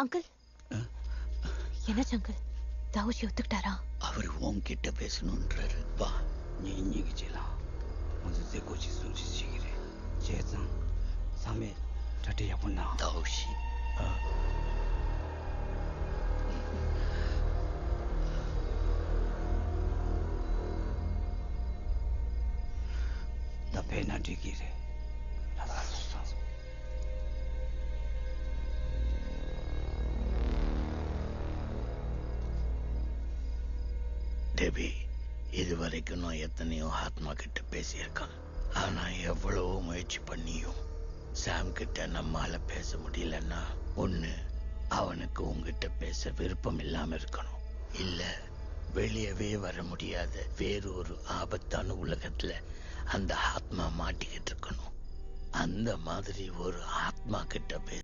Uncle என்னாச்சு uncle? தாவுஷி ஒத்துக்கிட்டாரா? அவர் உன்கிட்ட பேசணுன்றாரு. வா. 네 얘기지라 먼저 데리고 지순지시기래 제상 3회 자퇴야구나 தாவுஷி 나 배나리기래 나갔어 டேபி, இதுவரைக்கும் நான் எத்தனையோ ஆத்மா கிட்ட பேசியிருக்கேன். ஆனா எவ்வளவோ முயற்சி பண்ணியும் சாம் கிட்ட நம்மால பேச முடியலன்னா, ஒண்ணு அவனுக்கு உங்ககிட்ட பேச விருப்பம் இல்லாம இருக்கணும், இல்ல வெளியவே வர முடியாத வேறொரு ஆபத்தான உலகத்துல அந்த ஆத்மா மாட்டிக்கிட்டு இருக்கணும். அந்த மாதிரி ஒரு ஆத்மா கிட்ட